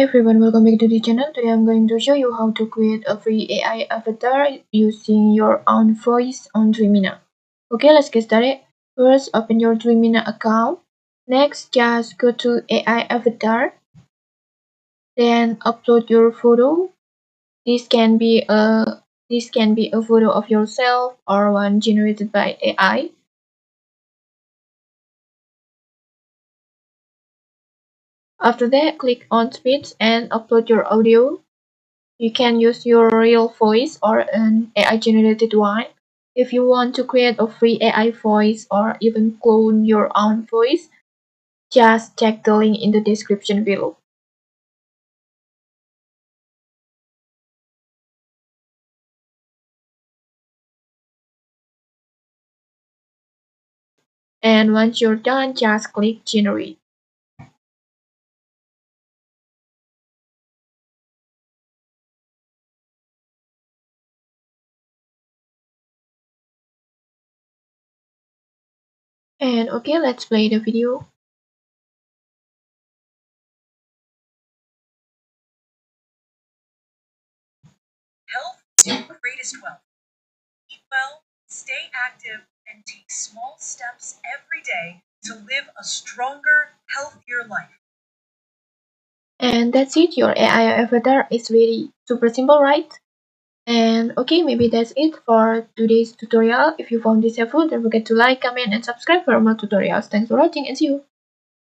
Everyone, welcome back to the channel. Today I'm going to show you how to create a free AI avatar using your own voice on Dreamina. Okay, let's get started. First, open your Dreamina account. Next, just go to AI avatar. Then upload your photo. This can be a photo of yourself or one generated by AI. After that, click on speech and upload your audio. You can use your real voice or an AI generated one. If you want to create a free AI voice or even clone your own voice, just check the link in the description below. And once you're done, just click generate. And okay, let's play the video. Health is your greatest wealth. Eat well, stay active, and take small steps every day to live a stronger, healthier life. And that's it, your AI avatar is very super simple, right? And okay, maybe that's it for today's tutorial. If you found this helpful, don't forget to like, comment, and subscribe for more tutorials. Thanks for watching and see you.